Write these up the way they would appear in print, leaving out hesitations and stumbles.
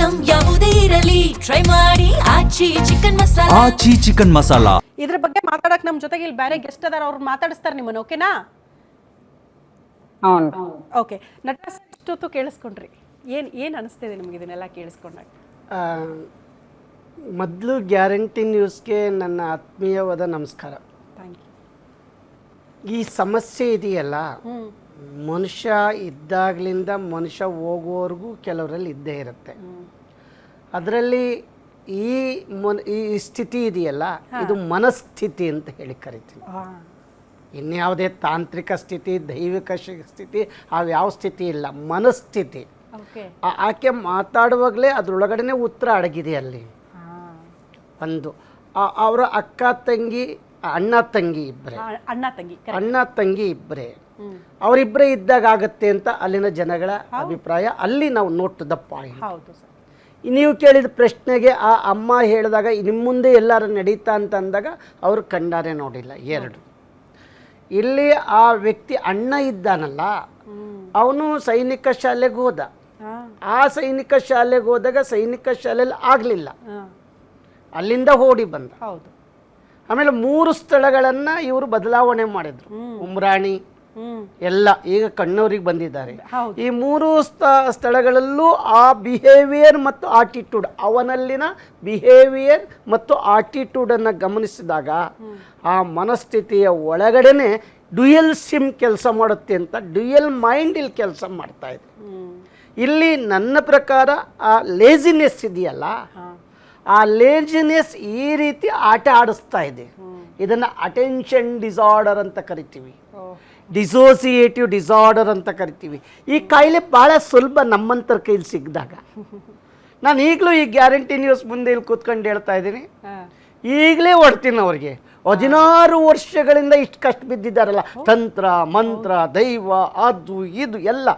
Item ಯಾವುದೇ ಇರಲಿ try ಮಾಡಿ ಆಚಿ ಚಿಕನ್ ಮಸಾಲಾ. ಆಚಿ ಚಿಕನ್ ಮಸಾಲಾ. ಇದ್ರ ಬಗ್ಗೆ ಮಾತಾಡಕ್ ನಮ್ ಜೊತೆಗೆ ಇಲ್ಲಿ ಬೇರೆ ಗೆಸ್ಟ್ ಅದಾರ, ಅವ್ರು ಮಾತಾಡಿಸ್ತಾರೆ ನಿಮ್ಮನ್ನ. ಓಕೆನಾ? ಓಕೆ. ನಟರಾಜ್ ಇಷ್ಟೊತ್ತು ಕೇಳಿಸ್ಕೊಂಡ್ರಿ, ಏನ್ ಅನಿಸ್ತಿದೆ ನಿಮ್ಗೆ ಇದನ್ನೆಲ್ಲ ಕೇಳಿಸ್ಕೊಂಡಾಗ? ಮೊದಲು ಗ್ಯಾರಂಟಿ ನ್ಯೂಸ್ಗೆ ನನ್ನ ಆತ್ಮೀಯವಾದ ನಮಸ್ಕಾರ. Thank you. ಈ ಸಮಸ್ಯೆ ಇದೆಯಲ್ಲ, ಮನುಷ್ಯ ಇದ್ದಾಗಲಿಂದ ಮನುಷ್ಯ ಹೋಗುವವರೆಗೂ ಕೆಲವರಲ್ಲಿ ಇದ್ದೇ ಇರುತ್ತೆ. ಅದರಲ್ಲಿ ಈ ಸ್ಥಿತಿ ಇದೆಯಲ್ಲ, ಇದು ಮನಸ್ಥಿತಿ ಅಂತ ಹೇಳಿ ಕರಿತೀನಿ. ಇನ್ಯಾವುದೇ ತಾಂತ್ರಿಕ ಸ್ಥಿತಿ, ದೈವಿಕ ಸ್ಥಿತಿ, ಯಾವ ಸ್ಥಿತಿ ಇಲ್ಲ, ಮನಸ್ಥಿತಿ. ಆಕೆ ಮಾತಾಡುವಾಗಲೇ ಅದರೊಳಗಡೆ ಉತ್ತರ ಅಡಗಿದೆ ಅಲ್ಲಿ. ಒಂದು ಅವರ ಅಕ್ಕ ತಂಗಿ, ಅಣ್ಣ ತಂಗಿ ಇಬ್ಬರೇ ಅವರಿಬ್ಬರೇ ಇದ್ದಾಗ ಆಗತ್ತೆ ಅಂತ ಅಲ್ಲಿನ ಜನಗಳ ಅಭಿಪ್ರಾಯ. ಅಲ್ಲಿ ನಾವು ನೋಟ್ ದ ಪಾಯಿಂಟ್. ನೀವು ಕೇಳಿದ ಪ್ರಶ್ನೆಗೆ ಆ ಅಮ್ಮ ಹೇಳಿದಾಗ ನಿಮ್ಮ ಮುಂದೆ ಎಲ್ಲರೂ ನಡೀತಾ ಅಂತ ಅಂದಾಗ ಅವರು ಕಣ್ಣಾರೆ ನೋಡಿಲ್ಲ. ಎರಡು, ಇಲ್ಲಿ ಆ ವ್ಯಕ್ತಿ ಅಣ್ಣ ಇದ್ದಾನಲ್ಲ, ಅವನು ಸೈನಿಕ ಶಾಲೆಗೆ ಹೋದ. ಆ ಸೈನಿಕ ಶಾಲೆಗೆ ಹೋದಾಗ ಸೈನಿಕ ಶಾಲೆಯಲ್ಲಿ ಆಗಲಿಲ್ಲ, ಅಲ್ಲಿಂದ ಓಡಿ ಬಂದ. ಆಮೇಲೆ 3 ಸ್ಥಳಗಳನ್ನು ಇವರು ಬದಲಾವಣೆ ಮಾಡಿದ್ರು. ಉಮ್ರಾಣಿ ಎಲ್ಲ ಈಗ ಕಣ್ಣೂರಿಗೆ ಬಂದಿದ್ದಾರೆ. ಈ 3 ಸ್ಥಳಗಳಲ್ಲೂ ಆ ಬಿಹೇವಿಯರ್ ಮತ್ತು ಆಟಿಟ್ಯೂಡ್, ಅವನಲ್ಲಿನ ಬಿಹೇವಿಯರ್ ಮತ್ತು ಆಟಿಟ್ಯೂಡನ್ನು ಗಮನಿಸಿದಾಗ ಆ ಮನಸ್ಥಿತಿಯ ಒಳಗಡೆನೆ ಡ್ಯುಯಲ್ ಸಿಮ್ ಕೆಲಸ ಮಾಡುತ್ತೆ ಅಂತ ಡ್ಯುಯಲ್ ಮೈಂಡ್ ಇಲ್ಲಿ ಕೆಲಸ ಮಾಡ್ತಾ ಇದೆ. ಇಲ್ಲಿ ನನ್ನ ಪ್ರಕಾರ ಆ ಲೇಜಿನೆಸ್ ಇದೆಯಲ್ಲ, ಆ ಲೇಜಿನೆಸ್ ಈ ರೀತಿ ಆಟ ಆಡಿಸ್ತಾ ಇದೆ. ಇದನ್ನು ಅಟೆನ್ಷನ್ ಡಿಸಾರ್ಡರ್ ಅಂತ ಕರಿತೀವಿ, ಡಿಸೋಸಿಯೇಟಿವ್ ಡಿಸಾರ್ಡರ್ ಅಂತ ಕರಿತೀವಿ. ಈ ಕಾಯಿಲೆ ಭಾಳ ಸುಲಭ ನಮ್ಮಂತರ ಕೈಲಿ ಸಿಕ್ಕಿದಾಗ. ನಾನು ಈಗಲೂ ಈ ಗ್ಯಾರಂಟಿ ನ್ಯೂಸ್ ಮುಂದೆ ಇಲ್ಲಿ ಕೂತ್ಕೊಂಡು ಹೇಳ್ತಾ ಇದ್ದೀನಿ, ಈಗಲೇ ಹೊಡ್ತೀನಿ ಅವ್ರಿಗೆ. 16 ವರ್ಷಗಳಿಂದ ಇಷ್ಟು ಕಷ್ಟ ಬಿದ್ದಿದ್ದಾರಲ್ಲ, ತಂತ್ರ ಮಂತ್ರ ದೈವ ಅದು ಇದು ಎಲ್ಲ.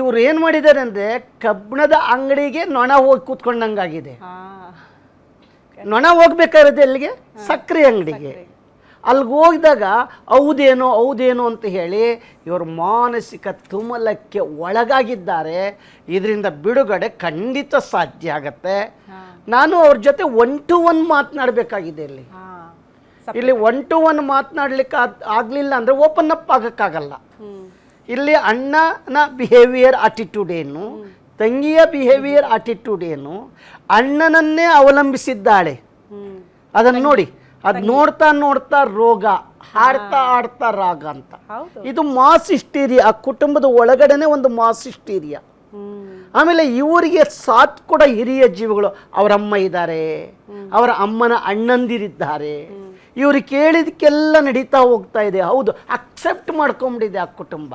ಇವ್ರು ಏನು ಮಾಡಿದ್ದಾರೆ ಅಂದರೆ, ಕಬ್ಬಣದ ಅಂಗಡಿಗೆ ನೊಣ ಹೋಗಿ ಕೂತ್ಕೊಂಡಂಗಾಗಿದೆ. ನೊಣ ಹೋಗ್ಬೇಕಾದ್ರೆ ಎಲ್ಲಿಗೆ? ಸಕ್ಕರೆ ಅಂಗಡಿಗೆ. ಅಲ್ಲಿಗೆ ಹೋಗಿದಾಗ ಹೌದೇನೋ ಅಂತ ಹೇಳಿ ಇವರು ಮಾನಸಿಕ ತುಮಲಕ್ಕೆ ಒಳಗಾಗಿದ್ದಾರೆ. ಇದರಿಂದ ಬಿಡುಗಡೆ ಖಂಡಿತ ಸಾಧ್ಯ ಆಗತ್ತೆ. ನಾನು ಅವ್ರ ಜೊತೆ 1 to 1 ಮಾತನಾಡಬೇಕಾಗಿದೆ. ಇಲ್ಲಿ 1 to 1 ಮಾತನಾಡ್ಲಿಕ್ಕೆ ಆಗಲಿಲ್ಲ ಅಂದರೆ ಓಪನ್ ಅಪ್ ಆಗೋಕ್ಕಾಗಲ್ಲ. ಇಲ್ಲಿ ಅಣ್ಣನ ಬಿಹೇವಿಯರ್ ಆಟಿಟ್ಯೂಡ್ ಏನು, ತಂಗಿಯ ಬಿಹೇವಿಯರ್ ಆಟಿಟ್ಯೂಡ್ ಏನು, ಅಣ್ಣನನ್ನೇ ಅವಲಂಬಿಸಿದ್ದಾಳೆ ಅದನ್ನು ನೋಡಿ. ಅದು ನೋಡ್ತಾ ರೋಗ, ಆಡ್ತಾ ರಾಗ ಅಂತ. ಇದು ಮಾಸ್ ಹಿಸ್ಟೀರಿಯಾ. ಆ ಕುಟುಂಬದ ಒಳಗಡೆನೆ ಒಂದು ಮಾಸ್ ಹಿಸ್ಟೀರಿಯಾ. ಆಮೇಲೆ ಇವರಿಗೆ ಸಾಥ್ ಕೂಡ ಹಿರಿಯ ಜೀವಗಳು, ಅವರಮ್ಮ ಇದ್ದಾರೆ, ಅವರ ಅಮ್ಮನ ಅಣ್ಣಂದಿರಿದ್ದಾರೆ. ಇವ್ರಿಗೆ ಕೇಳಿದಕ್ಕೆಲ್ಲ ನಡೀತಾ ಹೋಗ್ತಾ ಇದೆ. ಹೌದು, ಅಕ್ಸೆಪ್ಟ್ ಮಾಡ್ಕೊಂಬಿಟ್ಟಿದೆ ಆ ಕುಟುಂಬ.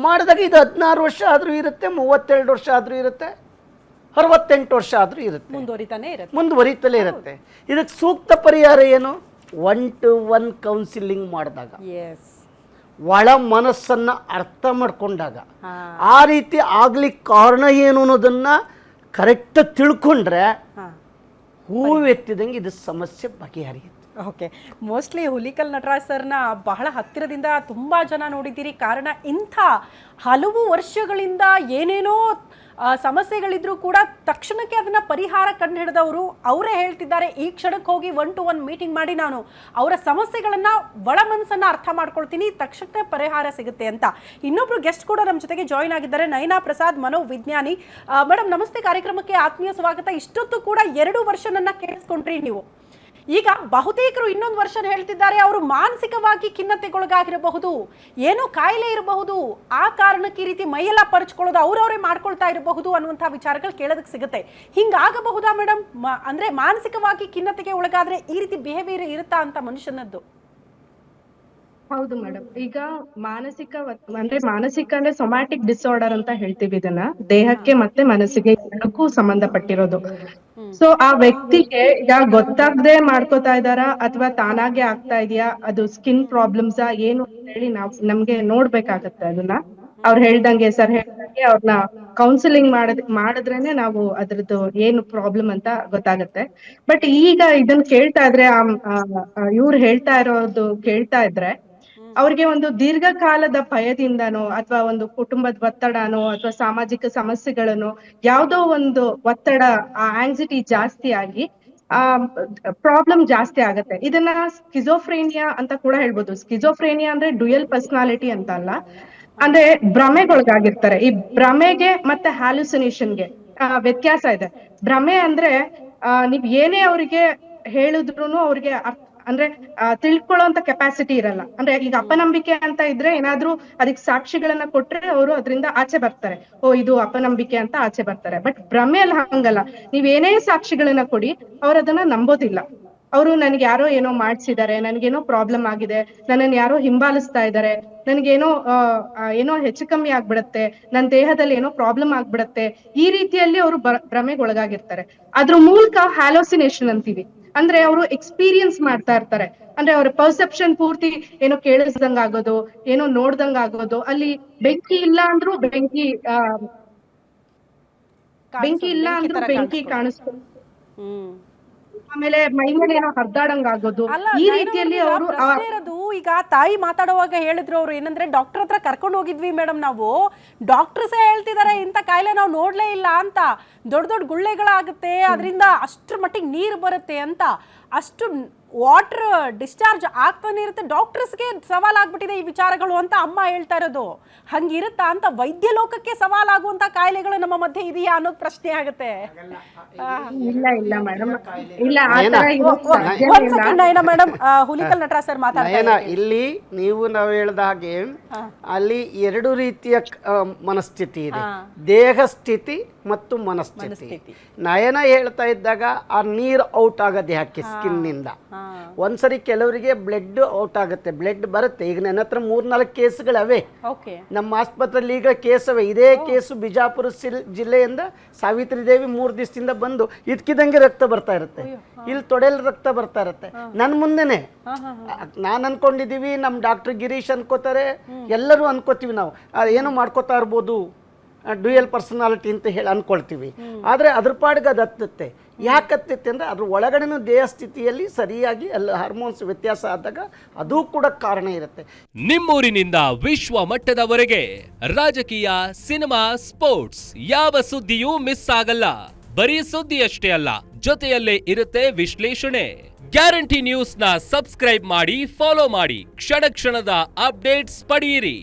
ಮಾಡಿದಾಗ ಇದು 16 ವರ್ಷ ಆದರೂ ಇರುತ್ತೆ, 32 ವರ್ಷ ಆದರೂ ಇರುತ್ತೆ, 68 ವರ್ಷ ಆದರೂ ಇರುತ್ತೆ, ಮುಂದುವರಿತಲೇ ಇರುತ್ತೆ. ಇದಕ್ಕೆ ಸೂಕ್ತ ಪರಿಹಾರ ಏನು? 1 to 1 ಕೌನ್ಸಿಲಿಂಗ್ ಮಾಡಿದಾಗ, ಒಳ ಮನಸ್ಸನ್ನು ಅರ್ಥ ಮಾಡ್ಕೊಂಡಾಗ, ಆ ರೀತಿ ಆಗ್ಲಿಕ್ಕೆ ಕಾರಣ ಏನು ಅನ್ನೋದನ್ನು ಕರೆಕ್ಟ್ ತಿಳ್ಕೊಂಡ್ರೆ ಹೂವು ಎತ್ತಿದಂಗೆ ಇದು ಸಮಸ್ಯೆ ಬಗೆಹರಿಯುತ್ತೆ. ಓಕೆ. ಮೋಸ್ಟ್ಲಿ ಹುಲಿಕಲ್ ನಟರಾಜ್ ಸರ್ನ ಬಹಳ ಹತ್ತಿರದಿಂದ ತುಂಬ ಜನ ನೋಡಿದ್ದೀರಿ. ಕಾರಣ ಇಂಥ ಹಲವು ವರ್ಷಗಳಿಂದ ಏನೇನೋ ಸಮಸ್ಯೆಗಳಿದ್ರೂ ಕೂಡ ತಕ್ಷಣಕ್ಕೆ ಅದನ್ನು ಪರಿಹಾರ ಕಂಡು ಹಿಡಿದವರು ಅವರೇ ಹೇಳ್ತಿದ್ದಾರೆ. ಈ ಕ್ಷಣಕ್ಕೆ ಹೋಗಿ 1 to 1 ಮೀಟಿಂಗ್ ಮಾಡಿ ನಾನು ಅವರ ಸಮಸ್ಯೆಗಳನ್ನು, ಒಳ ಮನಸ್ಸನ್ನು ಅರ್ಥ ಮಾಡ್ಕೊಳ್ತೀನಿ, ತಕ್ಷಣ ಪರಿಹಾರ ಸಿಗುತ್ತೆ ಅಂತ. ಇನ್ನೊಬ್ರು ಗೆಸ್ಟ್ ಕೂಡ ನಮ್ಮ ಜೊತೆಗೆ ಜಾಯಿನ್ ಆಗಿದ್ದಾರೆ, ನಯನಾ ಪ್ರಸಾದ್, ಮನೋವಿಜ್ಞಾನಿ. ಮೇಡಮ್ ನಮಸ್ತೆ, ಕಾರ್ಯಕ್ರಮಕ್ಕೆ ಆತ್ಮೀಯ ಸ್ವಾಗತ. ಇಷ್ಟೊತ್ತು ಕೂಡ 2 ವರ್ಷ ನನ್ನ ಕೇಳಿಸ್ಕೊಂಡ್ರಿ ನೀವು. ಈಗ ಬಹುತೇಕರು ಇನ್ನೊಂದು ವರ್ಷ ಹೇಳ್ತಿದ್ದಾರೆ, ಅವರು ಮಾನಸಿಕವಾಗಿ ಖಿನ್ನತೆಗೊಳಗಾಗಿರಬಹುದು, ಏನೋ ಕಾಯಿಲೆ ಇರಬಹುದು, ಆ ಕಾರಣಕ್ಕೆ ಈ ರೀತಿ ಮೈಯೆಲ್ಲ ಪರಚ್ಕೊಳ್ಳೋದು ಅವರವರೇ ಮಾಡ್ಕೊಳ್ತಾ ಇರಬಹುದು ಅನ್ನುವಂಥ ವಿಚಾರಗಳು ಕೇಳೋದಕ್ಕೆ ಸಿಗುತ್ತೆ. ಹಿಂಗಾಗಬಹುದಾ ಮೇಡಮ್? ಅಂದ್ರೆ ಮಾನಸಿಕವಾಗಿ ಖಿನ್ನತೆಗೆ ಒಳಗಾದ್ರೆ ಈ ರೀತಿ ಬಿಹೇವಿಯರ್ ಇರುತ್ತಾ ಅಂತ ಮನುಷ್ಯನದ್ದು? ಹೌದು ಮೇಡಮ್. ಈಗ ಮಾನಸಿಕ ಅಂದ್ರೆ ಸೊಮ್ಯಾಟಿಕ್ ಡಿಸಾರ್ಡರ್ ಅಂತ ಹೇಳ್ತೀವಿ ಇದನ್ನ. ದೇಹಕ್ಕೆ ಮತ್ತೆ ಮನಸ್ಸಿಗೆ ಎರಡಕ್ಕೂ ಸಂಬಂಧಪಟ್ಟಿರೋದು. ಸೊ ಆ ವ್ಯಕ್ತಿಗೆ ಈಗ ಗೊತ್ತಾಗದೆ ಮಾಡ್ಕೋತಾ ಇದಾರಾ ಅಥವಾ ತಾನಾಗೆ ಆಗ್ತಾ ಇದೆಯಾ, ಅದು ಸ್ಕಿನ್ ಪ್ರಾಬ್ಲಮ್ಸ್ ಏನು ಹೇಳಿ ನಮ್ಗೆ ನೋಡ್ಬೇಕಾಗತ್ತೆ ಅದನ್ನ. ಅವ್ರು ಸರ್ ಹೇಳ್ದಂಗೆ ಅವ್ರನ್ನ ಕೌನ್ಸಿಲಿಂಗ್ ಮಾಡಿದ್ರೇನೆ ನಾವು ಅದ್ರದ್ದು ಏನು ಪ್ರಾಬ್ಲಮ್ ಅಂತ ಗೊತ್ತಾಗತ್ತೆ. ಬಟ್ ಈಗ ಇದನ್ನ ಕೇಳ್ತಾ ಇದ್ರೆ, ಇವ್ರು ಹೇಳ್ತಾ ಇರೋದು ಕೇಳ್ತಾ ಇದ್ರೆ ಅವ್ರಿಗೆ ಒಂದು ದೀರ್ಘಕಾಲದ ಭಯದಿಂದನೋ ಅಥವಾ ಒಂದು ಕುಟುಂಬದ ಒತ್ತಡನೋ ಅಥವಾ ಸಾಮಾಜಿಕ ಸಮಸ್ಯೆಗಳನ್ನು ಯಾವ್ದೋ ಒಂದು ಒತ್ತಡ, ಆಂಗ್ಸಿಟಿ ಜಾಸ್ತಿ ಆಗಿ ಪ್ರಾಬ್ಲಮ್ ಜಾಸ್ತಿ ಆಗತ್ತೆ. ಇದನ್ನ ಸ್ಕಿಜೋಫ್ರೇನಿಯಾ ಅಂತ ಕೂಡ ಹೇಳ್ಬೋದು. ಸ್ಕಿಜೋಫ್ರೇನಿಯಾ ಅಂದ್ರೆ ಡ್ಯುಯಲ್ ಪರ್ಸನಾಲಿಟಿ ಅಂತ ಅಲ್ಲ, ಅಂದ್ರೆ ಭ್ರಮೆಗೊಳಗಾಗಿರ್ತಾರೆ. ಈ ಭ್ರಮೆಗೆ ಮತ್ತೆ ಹ್ಯಾಲುಸಿನೇಷನ್ಗೆ ವ್ಯತ್ಯಾಸ ಇದೆ. ಭ್ರಮೆ ಅಂದ್ರೆ ನೀವ್ ಏನೇ ಅವ್ರಿಗೆ ಹೇಳಿದ್ರು ಅವ್ರಿಗೆ ಅಂದ್ರೆ ತಿಳ್ಕೊಳ್ಳೋಂತ ಕೆಪಾಸಿಟಿ ಇರಲ್ಲ. ಅಂದ್ರೆ ಈಗ ಅಪನಂಬಿಕೆ ಅಂತ ಇದ್ರೆ ಏನಾದ್ರೂ ಅದಕ್ಕೆ ಸಾಕ್ಷಿಗಳನ್ನ ಕೊಟ್ರೆ ಅವರು ಅದರಿಂದ ಆಚೆ ಬರ್ತಾರೆ, ಓ ಇದು ಅಪನಂಬಿಕೆ ಅಂತ ಆಚೆ ಬರ್ತಾರೆ. ಬಟ್ ಭ್ರಮೆಯಲ್ಲಿ ಹಂಗಲ್ಲ, ನೀವ್ ಏನೇ ಸಾಕ್ಷಿಗಳನ್ನ ಕೊಡಿ ಅವ್ರು ಅದನ್ನ ನಂಬೋದಿಲ್ಲ. ಅವರು ನನ್ಗೆ ಯಾರೋ ಏನೋ ಮಾಡ್ಸಿದ್ದಾರೆ, ನನ್ಗೇನೋ ಪ್ರಾಬ್ಲಮ್ ಆಗಿದೆ, ನನ್ನನ್ನು ಯಾರೋ ಹಿಂಬಾಲಿಸ್ತಾ ಇದ್ದಾರೆ, ನನ್ಗೇನೋ ಏನೋ ಹೆಚ್ಚು ಕಮ್ಮಿ ಆಗ್ಬಿಡತ್ತೆ, ನನ್ನ ದೇಹದಲ್ಲಿ ಏನೋ ಪ್ರಾಬ್ಲಮ್ ಆಗ್ಬಿಡತ್ತೆ, ಈ ರೀತಿಯಲ್ಲಿ ಅವರು ಭ್ರಮೆಗೊಳಗಾಗಿರ್ತಾರೆ. ಅದ್ರ ಮೂಲಕ ಹ್ಯಾಲೋಸಿನೇಷನ್ ಅಂತೀವಿ. ಅಂದ್ರೆ ಅವರು ಎಕ್ಸ್ಪೀರಿಯನ್ಸ್ ಮಾಡ್ತಾ ಇರ್ತಾರೆ. ಅಂದ್ರೆ ಅವ್ರ ಪರ್ಸೆಪ್ಷನ್ ಪೂರ್ತಿ ಏನೋ ಕೇಳಿಸ್ದಂಗ ಆಗೋದು, ಏನೋ ನೋಡ್ದಂಗ ಆಗೋದು, ಅಲ್ಲಿ ಬೆಂಕಿ ಇಲ್ಲ ಅಂದ್ರೂ ಬೆಂಕಿ ಇಲ್ಲ ಅಂದ್ರೂ ಬೆಂಕಿ ಕಾಣಿಸ್ಕೊಂಡು, ಆಮೇಲೆ ಮೈ ಮೇಲೆ ಏನೋ ಹರ್ದಾಡಂಗ ಆಗೋದು, ಈ ರೀತಿಯಲ್ಲಿ ಅವರು ಇರೋದು. ಈಗ ತಾಯಿ ಮಾತಾಡುವಾಗ ಹೇಳಿದ್ರು ಅವ್ರು ಏನಂದ್ರೆ ಡಾಕ್ಟರ್ ಹತ್ರ ಕರ್ಕೊಂಡು ಹೋಗಿದ್ವಿ ಮೇಡಮ್, ನಾವು ಡಾಕ್ಟರ್ಸೇ ಹೇಳ್ತಿದ್ದಾರೆ ಇಂಥ ಕಾಯಿಲೆ ನಾವು ನೋಡ್ಲೇ ಇಲ್ಲ ಅಂತ, ದೊಡ್ಡ ದೊಡ್ಡ ಗುಳ್ಳೆಗಳಾಗುತ್ತೆ, ಅದರಿಂದ ಅಷ್ಟ್ರ ಮಟ್ಟಿಗೆ ನೀರು ಬರುತ್ತೆ ಅಂತ, ಅಷ್ಟು ವಾಟರ್ ಡಿಸ್ಚಾರ್ಜ್ ಆಗ್ತಾನೆ ಇರುತ್ತೆ, ಡಾಕ್ಟರ್ಸ್ಗೆ ಸವಾಲಾಗ್ಬಿಟ್ಟಿದೆ ಈ ವಿಚಾರಗಳು ಅಂತ ಅಮ್ಮ ಹೇಳ್ತಾ ಇರೋದು. ಹಂಗಿರುತ್ತಾ ಅಂತ ವೈದ್ಯ ಲೋಕಕ್ಕೆ ಸವಾಲಾಗುವಂತ ಕಾಯಿಲೆಗಳು ನಮ್ಮ ಮಧ್ಯೆ ಇದೆಯಾ ಅನ್ನೋದು ಪ್ರಶ್ನೆ ಆಗುತ್ತೆ. ಇಲ್ಲ ಮೇಡಮ್, ಇಲ್ಲ ಮೇಡಮ್, ಹುಲಿಕಲ್ ನಟರಾಜ್ ಸರ್ ಮಾತಾಡ್ತಾ ಇಲ್ಲಿ ನಾವು ಹೇಳ್ದ ಹಾಗೆ ಅಲ್ಲಿ ಎರಡು ರೀತಿಯ ಮನಸ್ಥಿತಿ ಇದೆ, ದೇಹ ಸ್ಥಿತಿ ಮತ್ತು ಮನಸ್ಥಿತಿ. ನಯನ ಹೇಳ್ತಾ ಇದ್ದಾಗ ಆ ನೀರು ಔಟ್ ಆಗೋದು ಯಾಕೆ ಸ್ಕಿನ್ನಿಂದ. ಒಂದ್ಸರಿ ಕೆಲವರಿಗೆ ಬ್ಲಡ್ ಔಟ್ ಆಗುತ್ತೆ, ಬ್ಲಡ್ ಬರುತ್ತೆ. ಈಗ ನನ್ನ ಹತ್ರ 3-4 ಕೇಸ್ಗಳವೆ ನಮ್ಮ ಆಸ್ಪತ್ರೆಯಲ್ಲಿ, ಈಗ ಕೇಸವೆ. ಇದೇ ಕೇಸು ಬಿಜಾಪುರ ಜಿಲ್ಲೆಯಿಂದ ಸಾವಿತ್ರಿ ದೇವಿ 3 ದಿವಸದಿಂದ ಬಂದು ಇದ್ಕಿದಂಗೆ ರಕ್ತ ಬರ್ತಾ ಇರುತ್ತೆ, ಇಲ್ಲಿ ತೊಡೆಯಲ್ಲಿ ರಕ್ತ ಬರ್ತಾ ಇರುತ್ತೆ ನನ್ನ ಮುಂದೆನೆ. ನಾನು ಅನ್ಕೊಂಡಿದೀವಿ, ನಮ್ಮ ಡಾಕ್ಟರ್ ಗಿರೀಶ್ ಅನ್ಕೋತಾರೆ, ಎಲ್ಲರೂ ಅನ್ಕೋತೀವಿ ನಾವು ಏನೋ ಮಾಡ್ಕೋತಾ ಇರ್ಬೋದು, ಡ್ಯುಯಲ್ ಪರ್ಸನಾಲಿಟಿ ಅಂತ ಹೇಳಿ ಅನ್ಕೊಳ್ತೀವಿ. ಆದರೆ ಅದ್ರ ಪಾಡಿಗೆ ಅದು ಹತ್ತುತ್ತೆ. ಯಾಕೆ ಹತ್ತುತ್ತೆ ಅಂದರೆ ಅದ್ರ ಒಳಗಡೆನೂ ದೇಹ ಸ್ಥಿತಿಯಲ್ಲಿ ಸರಿಯಾಗಿ ಎಲ್ಲ ಹಾರ್ಮೋನ್ಸ್ ವ್ಯತ್ಯಾಸ ಆದಾಗ ಅದು ಕೂಡ ಕಾರಣ ಇರುತ್ತೆ. ನಿಮ್ಮೂರಿನಿಂದ ವಿಶ್ವ ಮಟ್ಟದವರೆಗೆ ರಾಜಕೀಯ, ಸಿನಿಮಾ, ಸ್ಪೋರ್ಟ್ಸ್ ಯಾವ ಸುದ್ದಿಯೂ ಮಿಸ್ ಆಗಲ್ಲ. ಬರೀ ಸುದ್ದಿ ಅಷ್ಟೇ ಅಲ್ಲ, ಜೊತೆಯಲ್ಲೇ ಇರುತ್ತೆ ವಿಶ್ಲೇಷಣೆ. ಗ್ಯಾರಂಟಿ ನ್ಯೂಸ್ ನ ಸಬ್ಸ್ಕ್ರೈಬ್ ಮಾಡಿ, ಫಾಲೋ ಮಾಡಿ, ಕ್ಷಣ ಕ್ಷಣದ ಅಪ್ಡೇಟ್ಸ್ ಪಡೆಯಿರಿ.